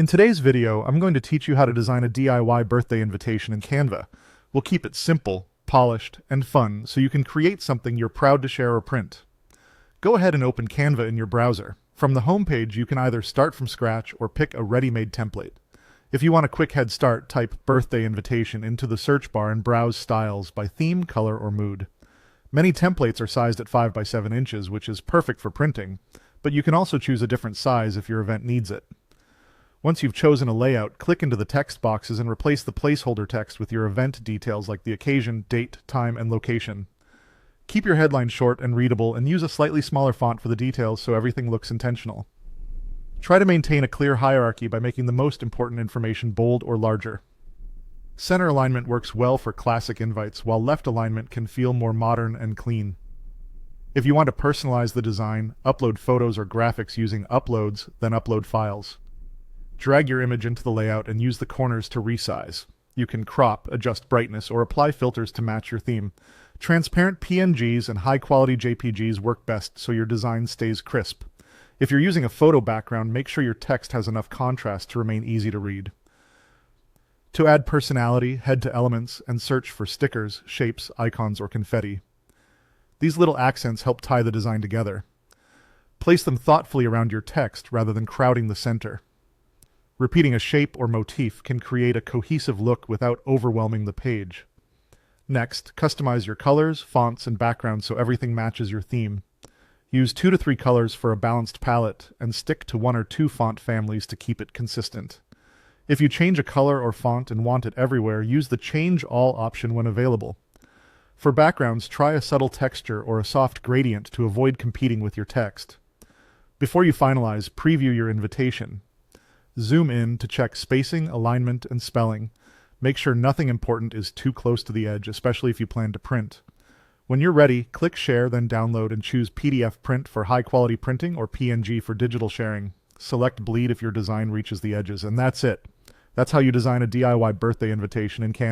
In today's video, I'm going to teach you how to design a DIY birthday invitation in Canva. We'll keep it simple, polished, and fun so you can create something you're proud to share or print. Go ahead and open Canva in your browser. From the home page, you can either start from scratch or pick a ready-made template. If you want a quick head start, type birthday invitation into the search bar and browse styles by theme, color, or mood. Many templates are sized at 5 by 7 inches, which is perfect for printing, but you can also choose a different size if your event needs it. Once you've chosen a layout, click into the text boxes and replace the placeholder text with your event details like the occasion, date, time, and location. Keep your headline short and readable and use a slightly smaller font for the details so everything looks intentional. Try to maintain a clear hierarchy by making the most important information bold or larger. Center alignment works well for classic invites, while left alignment can feel more modern and clean. If you want to personalize the design, upload photos or graphics using Uploads, then Upload Files. Drag your image into the layout and use the corners to resize. You can crop, adjust brightness, or apply filters to match your theme. Transparent PNGs and high-quality JPGs work best so your design stays crisp. If you're using a photo background, make sure your text has enough contrast to remain easy to read. To add personality, head to Elements and search for stickers, shapes, icons, or confetti. These little accents help tie the design together. Place them thoughtfully around your text rather than crowding the center. Repeating a shape or motif can create a cohesive look without overwhelming the page. Next, customize your colors, fonts, and backgrounds so everything matches your theme. Use 2 to 3 colors for a balanced palette and stick to 1 or 2 font families to keep it consistent. If you change a color or font and want it everywhere, use the Change All option when available. For backgrounds, try a subtle texture or a soft gradient to avoid competing with your text. Before you finalize, preview your invitation. Zoom in to check spacing, alignment, and spelling. Make sure nothing important is too close to the edge, especially if you plan to print. When you're ready, click Share, then Download, and choose PDF Print for high-quality printing or PNG for digital sharing. Select Bleed if your design reaches the edges, and that's it. That's how you design a DIY birthday invitation in Canva.